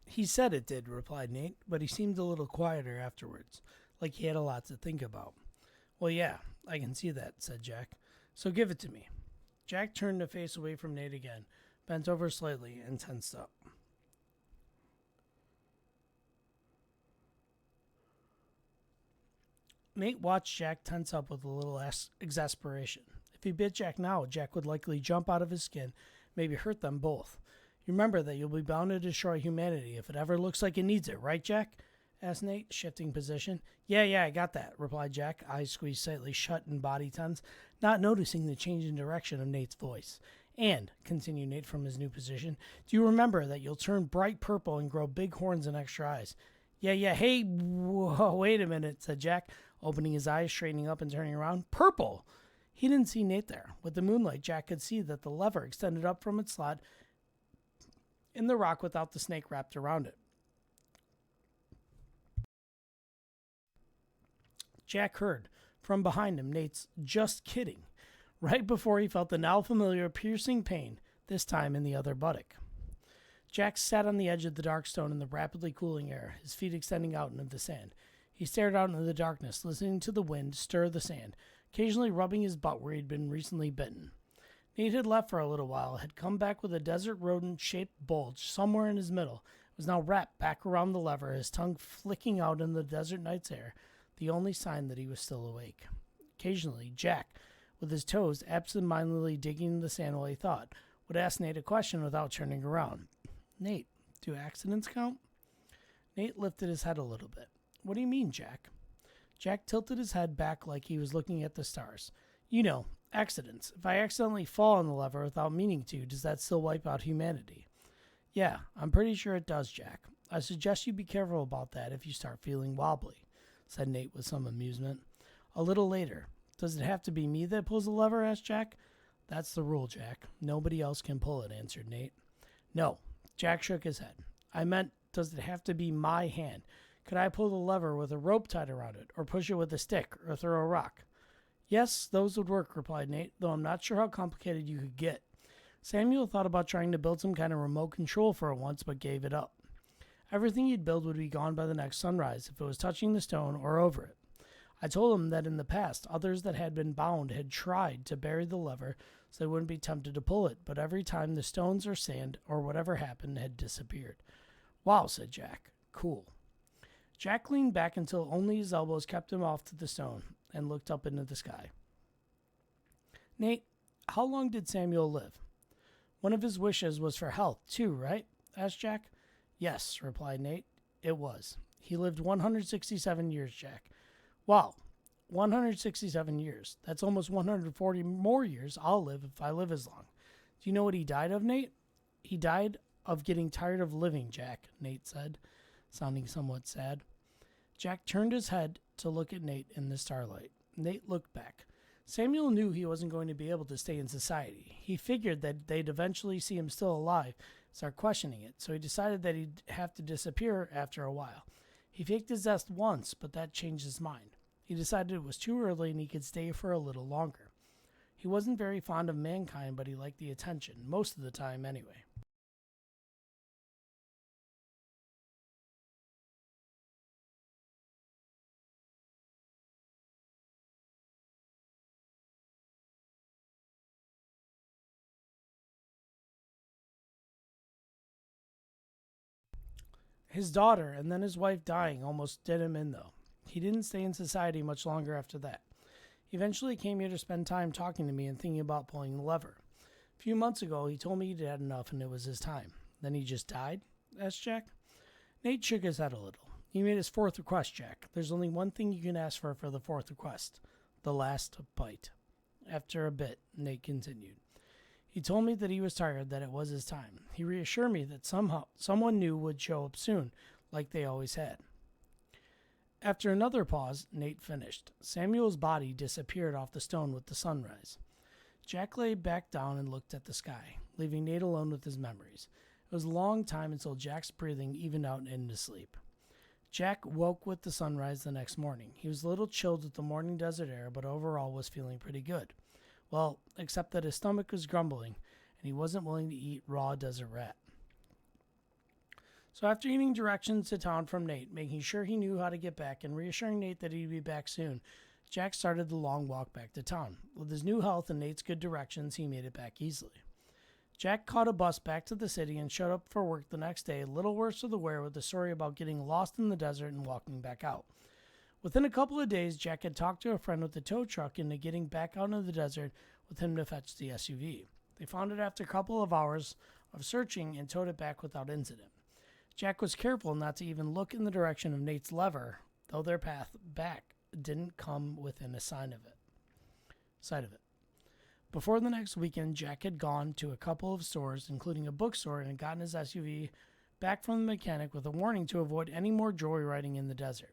He said it did, replied Nate, but he seemed a little quieter afterwards, like he had a lot to think about. Well, yeah, I can see that, said Jack. So give it to me. Jack turned to face away from Nate again, bent over slightly, and tensed up. Nate watched Jack tense up with a little exasperation. If he bit Jack now, Jack would likely jump out of his skin, maybe hurt them both. You remember that you'll be bound to destroy humanity if it ever looks like it needs it, right, Jack? Asked Nate, shifting position. Yeah, I got that, replied Jack, eyes squeezed slightly shut and body tense, not noticing the change in direction of Nate's voice. And, continued Nate from his new position, do you remember that you'll turn bright purple and grow big horns and extra eyes? Yeah, hey, whoa, wait a minute, said Jack, opening his eyes, straightening up and turning around. Purple! He didn't see Nate there. With the moonlight, Jack could see that the lever extended up from its slot in the rock without the snake wrapped around it. Jack heard from behind him Nate's "just kidding," right before he felt the now familiar piercing pain, this time in the other buttock. Jack sat on the edge of the dark stone in the rapidly cooling air, his feet extending out into the sand. He stared out into the darkness, listening to the wind stir the sand, occasionally rubbing his butt where he'd been recently bitten. Nate had left for a little while, had come back with a desert rodent-shaped bulge somewhere in his middle, was now wrapped back around the lever, his tongue flicking out in the desert night's air, the only sign that he was still awake. Occasionally, Jack, with his toes absent-mindedly digging in the sand while he thought, would ask Nate a question without turning around. Nate, do accidents count? Nate lifted his head a little bit. What do you mean, Jack? Jack tilted his head back like he was looking at the stars. You know, accidents. If I accidentally fall on the lever without meaning to, does that still wipe out humanity? Yeah, I'm pretty sure it does, Jack. I suggest you be careful about that if you start feeling wobbly, said Nate with some amusement. A little later, Does it have to be me that pulls the lever? Asked Jack. That's the rule, Jack. Nobody else can pull it, answered Nate. No. Jack shook his head. I meant, does it have to be my hand? Could I pull the lever with a rope tied around it, or push it with a stick, or throw a rock? Yes, those would work, replied Nate, though I'm not sure how complicated you could get. Samuel thought about trying to build some kind of remote control for it once, but gave it up. Everything he'd build would be gone by the next sunrise if it was touching the stone or over it. I told him that in the past, others that had been bound had tried to bury the lever so they wouldn't be tempted to pull it, but every time the stones or sand or whatever happened had disappeared. Wow, said Jack. Cool. Jack leaned back until only his elbows kept him off to the stone and looked up into the sky. Nate, how long did Samuel live? One of his wishes was for health, too, right? Asked Jack. Yes, replied Nate. It was. He lived 167 years, Jack. Wow, 167 years. That's almost 140 more years I'll live if I live as long. Do you know what he died of, Nate? He died of getting tired of living, Jack, Nate said, sounding somewhat sad. Jack turned his head to look at Nate in the starlight. Nate looked back. Samuel knew he wasn't going to be able to stay in society. He figured that they'd eventually see him still alive, start questioning it, so he decided that he'd have to disappear after a while. He faked his death once, but that changed his mind. He decided it was too early and he could stay for a little longer. He wasn't very fond of mankind, but he liked the attention, most of the time anyway. His daughter and then his wife dying almost did him in, though. He didn't stay in society much longer after that. He eventually came here to spend time talking to me and thinking about pulling the lever. A few months ago, he told me he'd had enough and it was his time. Then he just died? Asked Jack. Nate shook his head a little. He made his fourth request, Jack. There's only one thing you can ask for the fourth request. The last bite. After a bit, Nate continued. He told me that he was tired, that it was his time. He reassured me that someone new would show up soon, like they always had. After another pause, Nate finished. Samuel's body disappeared off the stone with the sunrise. Jack lay back down and looked at the sky, leaving Nate alone with his memories. It was a long time until Jack's breathing evened out into sleep. Jack woke with the sunrise the next morning. He was a little chilled with the morning desert air, but overall was feeling pretty good. Well, except that his stomach was grumbling, and he wasn't willing to eat raw desert rat. So after eating directions to town from Nate, making sure he knew how to get back, and reassuring Nate that he'd be back soon, Jack started the long walk back to town. With his new health and Nate's good directions, he made it back easily. Jack caught a bus back to the city and showed up for work the next day, a little worse for the wear, with a story about getting lost in the desert and walking back out. Within a couple of days, Jack had talked to a friend with a tow truck into getting back out into the desert with him to fetch the SUV. They found it after a couple of hours of searching and towed it back without incident. Jack was careful not to even look in the direction of Nate's lever, though their path back didn't come within a sight of it. Before the next weekend, Jack had gone to a couple of stores, including a bookstore, and had gotten his SUV back from the mechanic with a warning to avoid any more joyriding in the desert.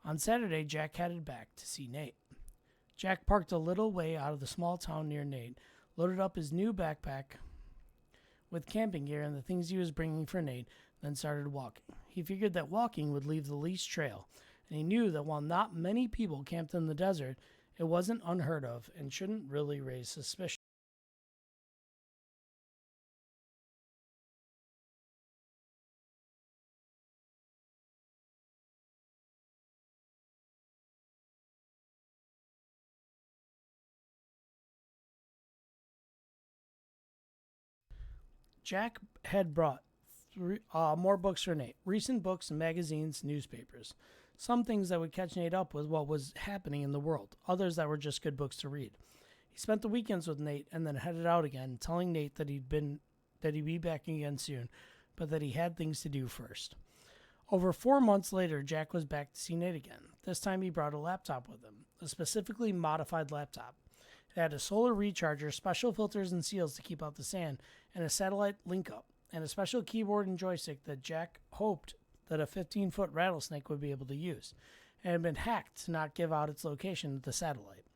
On Saturday, Jack headed back to see Nate. Jack parked a little way out of the small town near Nate, loaded up his new backpack with camping gear and the things he was bringing for Nate, then started walking. He figured that walking would leave the least trail, and he knew that while not many people camped in the desert, it wasn't unheard of and shouldn't really raise suspicion. Jack had brought more books for Nate. Recent books, magazines, newspapers. Some things that would catch Nate up with what was happening in the world. Others that were just good books to read. He spent the weekends with Nate and then headed out again, telling Nate that he'd be back again soon, but that he had things to do first. Over 4 months later, Jack was back to see Nate again. This time he brought a laptop with him, a specifically modified laptop. It had a solar recharger, special filters and seals to keep out the sand, and a satellite link-up, and a special keyboard and joystick that Jack hoped that a 15-foot rattlesnake would be able to use. It had been hacked to not give out its location to the satellite.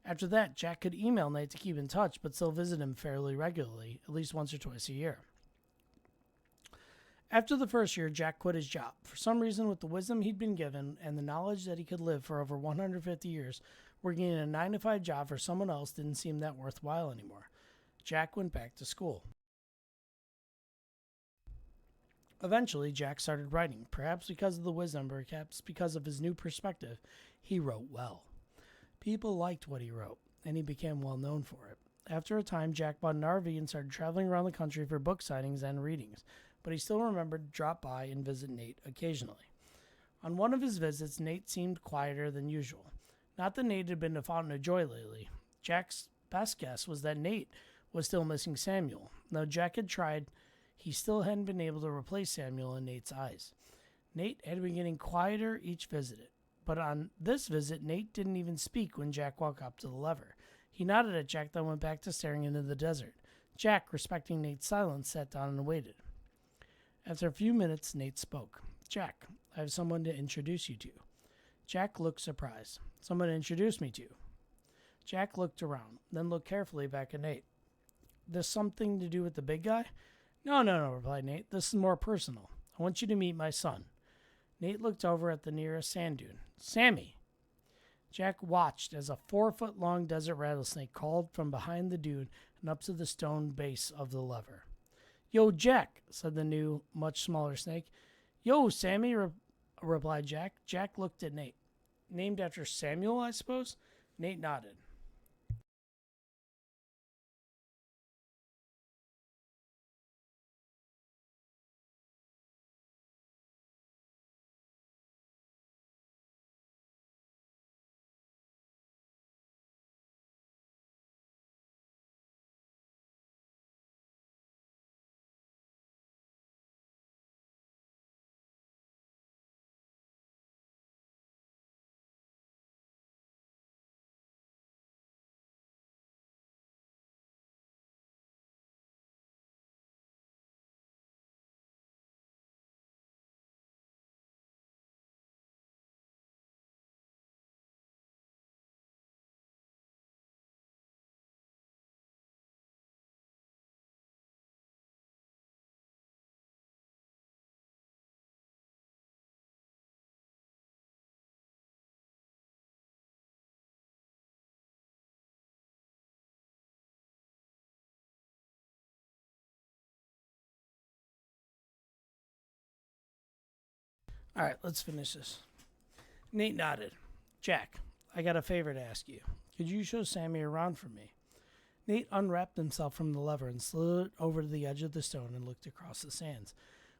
After that, Jack could email Nate to keep in touch, but still visit him fairly regularly, at least once or twice a year. After the first year, Jack quit his job. For some reason, with the wisdom he'd been given and the knowledge that he could live for over 150 years, working in a 9-to-5 job for someone else didn't seem that worthwhile anymore. Jack went back to school. Eventually, Jack started writing. Perhaps because of the wisdom, perhaps because of his new perspective, he wrote well. People liked what he wrote, and he became well known for it. After a time, Jack bought an RV and started traveling around the country for book signings and readings, but he still remembered to drop by and visit Nate occasionally. On one of his visits, Nate seemed quieter than usual. Not that Nate had been a fountain of joy lately. Jack's best guess was that Nate was still missing Samuel. Though Jack had tried, he still hadn't been able to replace Samuel in Nate's eyes. Nate had been getting quieter each visit, but on this visit, Nate didn't even speak when Jack walked up to the lever. He nodded at Jack, then went back to staring into the desert. Jack, respecting Nate's silence, sat down and waited. After a few minutes, Nate spoke. "Jack, I have someone to introduce you to." Jack looked surprised. "Someone to introduce me to?" Jack looked around, then looked carefully back at Nate. "This something to do with the big guy?" No, replied Nate. "This is more personal. I want you to meet my son." Nate looked over at the nearest sand dune. "Sammy!" Jack watched as a 4-foot-long desert rattlesnake crawled from behind the dune and up to the stone base of the lever. "Yo, Jack," said the new, much smaller snake. "Yo, Sammy," replied Jack. Jack looked at Nate. "Named after Samuel, I suppose?" Nate nodded. All right, let's finish this. Nate nodded. "Jack, I got a favor to ask you. Could you show Sammy around for me?" Nate unwrapped himself from the lever and slid over to the edge of the stone and looked across the sands.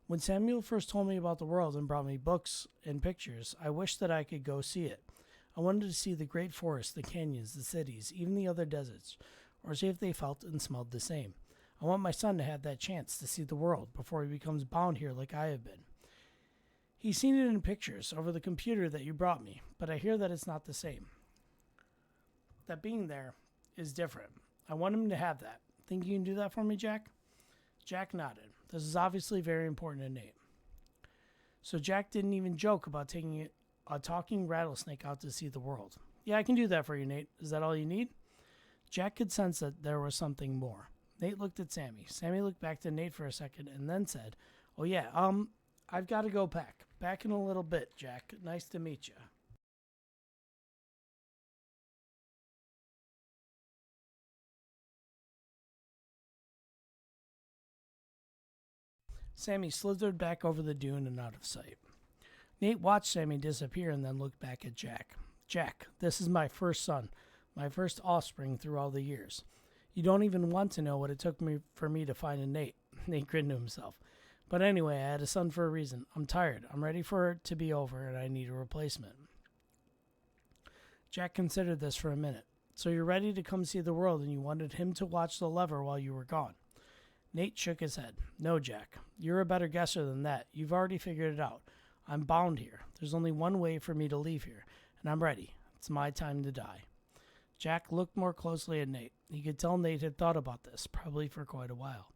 "When Samuel first told me about the world and brought me books and pictures, I wished that I could go see it. I wanted to see the great forests, the canyons, the cities, even the other deserts, or see if they felt and smelled the same. I want my son to have that chance to see the world before he becomes bound here like I have been. He's seen it in pictures over the computer that you brought me, but I hear that it's not the same. That being there is different. I want him to have that. Think you can do that for me, Jack?" Jack nodded. This is obviously very important to Nate. So Jack didn't even joke about taking a talking rattlesnake out to see the world. "Yeah, I can do that for you, Nate. Is that all you need?" Jack could sense that there was something more. Nate looked at Sammy. Sammy looked back to Nate for a second and then said, "Oh yeah, I've got to go back. Back in a little bit, Jack. Nice to meet you." Sammy slithered back over the dune and out of sight. Nate watched Sammy disappear and then looked back at Jack. "Jack, this is my first son, my first offspring through all the years. You don't even want to know what it took for me to find a Nate." Nate grinned to himself. "But anyway, I had a son for a reason. I'm tired. I'm ready for it to be over, and I need a replacement." Jack considered this for a minute. "So you're ready to come see the world, and you wanted him to watch the lever while you were gone?" Nate shook his head. "No, Jack. You're a better guesser than that. You've already figured it out. I'm bound here. There's only one way for me to leave here, and I'm ready. It's my time to die." Jack looked more closely at Nate. He could tell Nate had thought about this, probably for quite a while.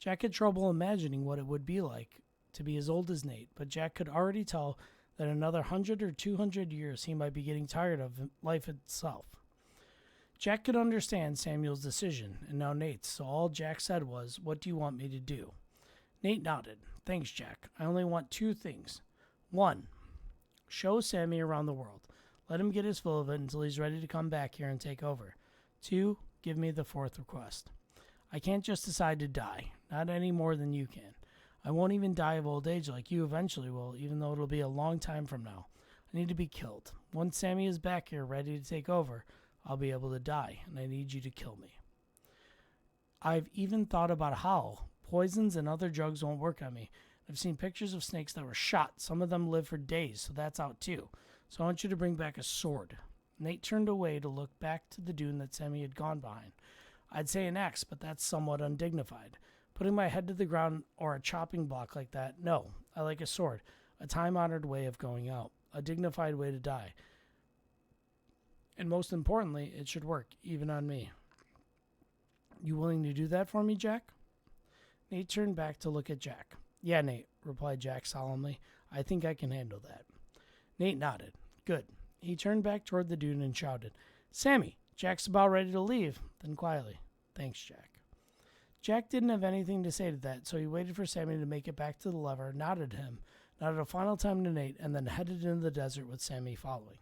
Jack had trouble imagining what it would be like to be as old as Nate, but Jack could already tell that in another 100 or 200 years he might be getting tired of life itself. Jack could understand Samuel's decision, and now Nate's, so all Jack said was, "What do you want me to do?" Nate nodded. "Thanks, Jack. I only want two things. One, show Sammy around the world. Let him get his fill of it until he's ready to come back here and take over. Two, give me the fourth request. I can't just decide to die, not any more than you can. I won't even die of old age like you eventually will, even though it'll be a long time from now. I need to be killed. Once Sammy is back here ready to take over, I'll be able to die, and I need you to kill me. I've even thought about how poisons and other drugs won't work on me. I've seen pictures of snakes that were shot. Some of them live for days, so that's out too. So I want you to bring back a sword." Nate turned away to look back to the dune that Sammy had gone behind. "I'd say an axe, but that's somewhat undignified. Putting my head to the ground or a chopping block like that, no. I like a sword, a time-honored way of going out, a dignified way to die. And most importantly, it should work, even on me." "You willing to do that for me, Jack?" Nate turned back to look at Jack. "Yeah, Nate," replied Jack solemnly. "I think I can handle that." Nate nodded. "Good." He turned back toward the dune and shouted, "Sammy, Jack's about ready to leave." Then quietly, "Thanks, Jack." Jack didn't have anything to say to that, so he waited for Sammy to make it back to the lever, nodded him, nodded a final time to Nate, and then headed into the desert with Sammy following.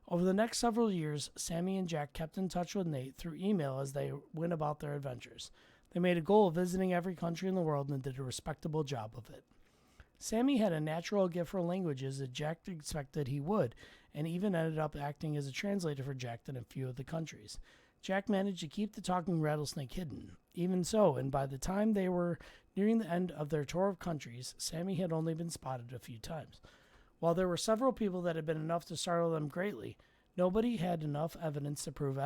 Over the next several years, Sammy and Jack kept in touch with Nate through email as they went about their adventures. They made a goal of visiting every country in the world and did a respectable job of it. Sammy had a natural gift for languages that Jack expected he would, and even ended up acting as a translator for Jack in a few of the countries. Jack managed to keep the talking rattlesnake hidden. Even so, and by the time they were nearing the end of their tour of countries, Sammy had only been spotted a few times. While there were several people that had been enough to startle them greatly, nobody had enough evidence to prove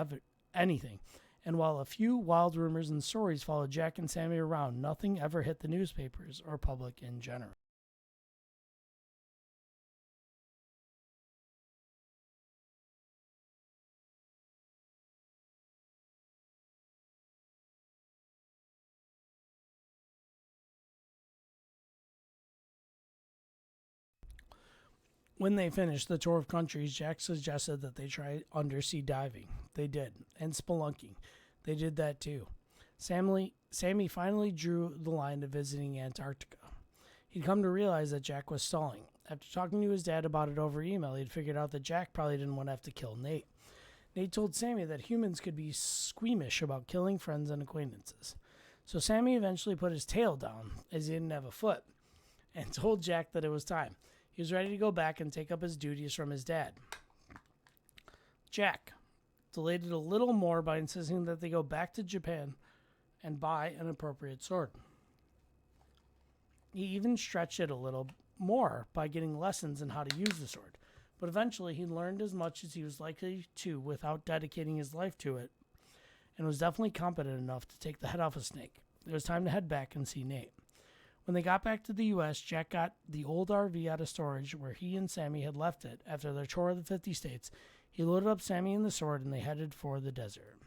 anything. And while a few wild rumors and stories followed Jack and Sammy around, nothing ever hit the newspapers or public in general. When they finished the tour of countries, Jack suggested that they try undersea diving. They did, and spelunking. They did that too. Sammy finally drew the line to visiting Antarctica. He'd come to realize that Jack was stalling. After talking to his dad about it over email, he'd figured out that Jack probably didn't want to have to kill Nate. Nate told Sammy that humans could be squeamish about killing friends and acquaintances. So Sammy eventually put his tail down, as he didn't have a foot, and told Jack that it was time. He was ready to go back and take up his duties from his dad. Jack delayed it a little more by insisting that they go back to Japan and buy an appropriate sword. He even stretched it a little more by getting lessons in how to use the sword, but eventually he learned as much as he was likely to without dedicating his life to it, and was definitely competent enough to take the head off a snake. It was time to head back and see Nate. When they got back to the U.S., Jack got the old RV out of storage where he and Sammy had left it after their tour of the 50 states. He loaded up Sammy and the sword, and they headed for the desert.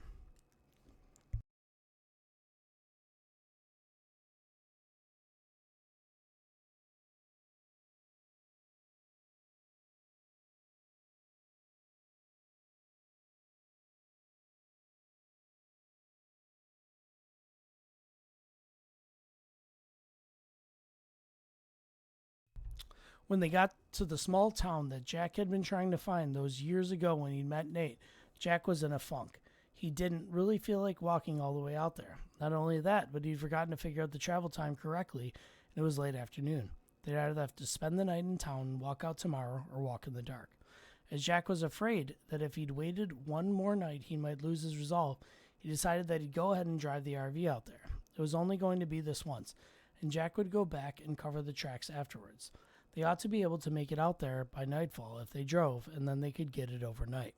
When they got to the small town that Jack had been trying to find those years ago when he met Nate, Jack was in a funk. He didn't really feel like walking all the way out there. Not only that, but he'd forgotten to figure out the travel time correctly, and it was late afternoon. They'd either have to spend the night in town and walk out tomorrow or walk in the dark. As Jack was afraid that if he'd waited one more night he might lose his resolve, he decided that he'd go ahead and drive the RV out there. It was only going to be this once, and Jack would go back and cover the tracks afterwards. They ought to be able to make it out there by nightfall if they drove, and then they could get it overnight.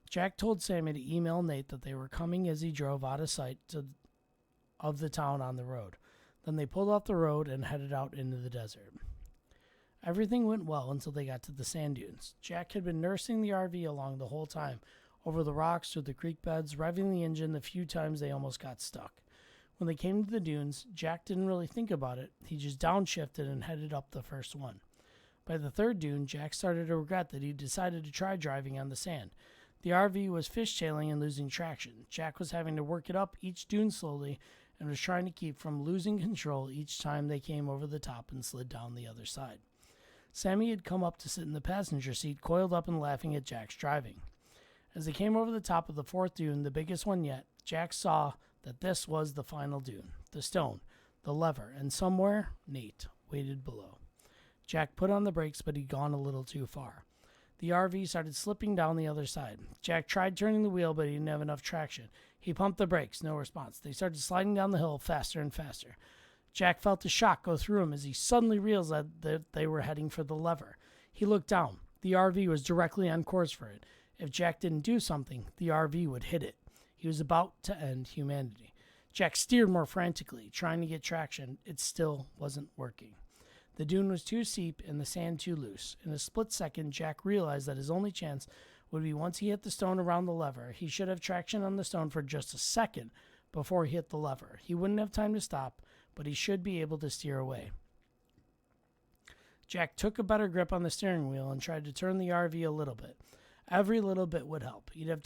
Jack told Sammy to email Nate that they were coming as he drove out of sight of the town on the road. Then they pulled off the road and headed out into the desert. Everything went well until they got to the sand dunes. Jack had been nursing the RV along the whole time, over the rocks, through the creek beds, revving the engine the few times they almost got stuck. When they came to the dunes, Jack didn't really think about it. He just downshifted and headed up the first one. By the third dune, Jack started to regret that he decided to try driving on the sand. The RV was fishtailing and losing traction. Jack was having to work it up each dune slowly and was trying to keep from losing control each time they came over the top and slid down the other side. Sammy had come up to sit in the passenger seat, coiled up and laughing at Jack's driving. As they came over the top of the fourth dune, the biggest one yet, Jack saw that this was the final dune, the stone, the lever, and somewhere Nate waited below. Jack put on the brakes, but he'd gone a little too far. The RV started slipping down the other side. Jack tried turning the wheel, but he didn't have enough traction. He pumped the brakes, no response. They started sliding down the hill faster and faster. Jack felt a shock go through him as he suddenly realized that they were heading for the lever. He looked down. The RV was directly on course for it. If Jack didn't do something, the RV would hit it. He was about to end humanity. Jack steered more frantically, trying to get traction. It still wasn't working. The dune was too steep and the sand too loose. In a split second, Jack realized that his only chance would be once he hit the stone around the lever. He should have traction on the stone for just a second before he hit the lever. He wouldn't have time to stop, but he should be able to steer away. Jack took a better grip on the steering wheel and tried to turn the RV a little bit. Every little bit would help. He'd have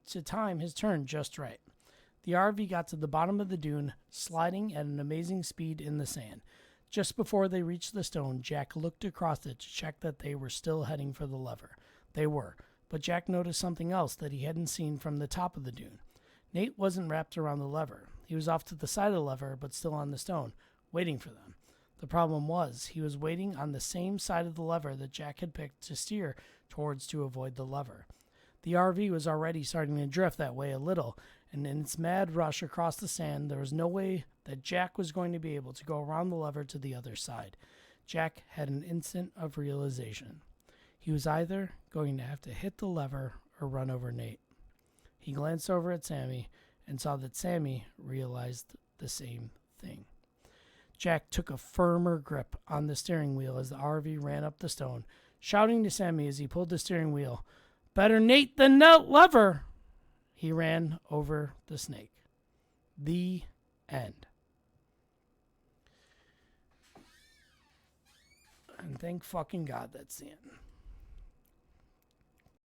to time his turn just right. The RV got to the bottom of the dune, sliding at an amazing speed in the sand. Just before they reached the stone, Jack looked across it to check that they were still heading for the lever. They were, but Jack noticed something else that he hadn't seen from the top of the dune. Nate wasn't wrapped around the lever. He was off to the side of the lever, but still on the stone, waiting for them. The problem was, he was waiting on the same side of the lever that Jack had picked to steer towards to avoid the lever. The RV was already starting to drift that way a little, and in its mad rush across the sand, there was no way that Jack was going to be able to go around the lever to the other side. Jack had an instant of realization. He was either going to have to hit the lever or run over Nate. He glanced over at Sammy and saw that Sammy realized the same thing. Jack took a firmer grip on the steering wheel as the RV ran up the stone, shouting to Sammy as he pulled the steering wheel, "Better Nate than no lever!" He ran over the snake. The end. And thank fucking God that's the end.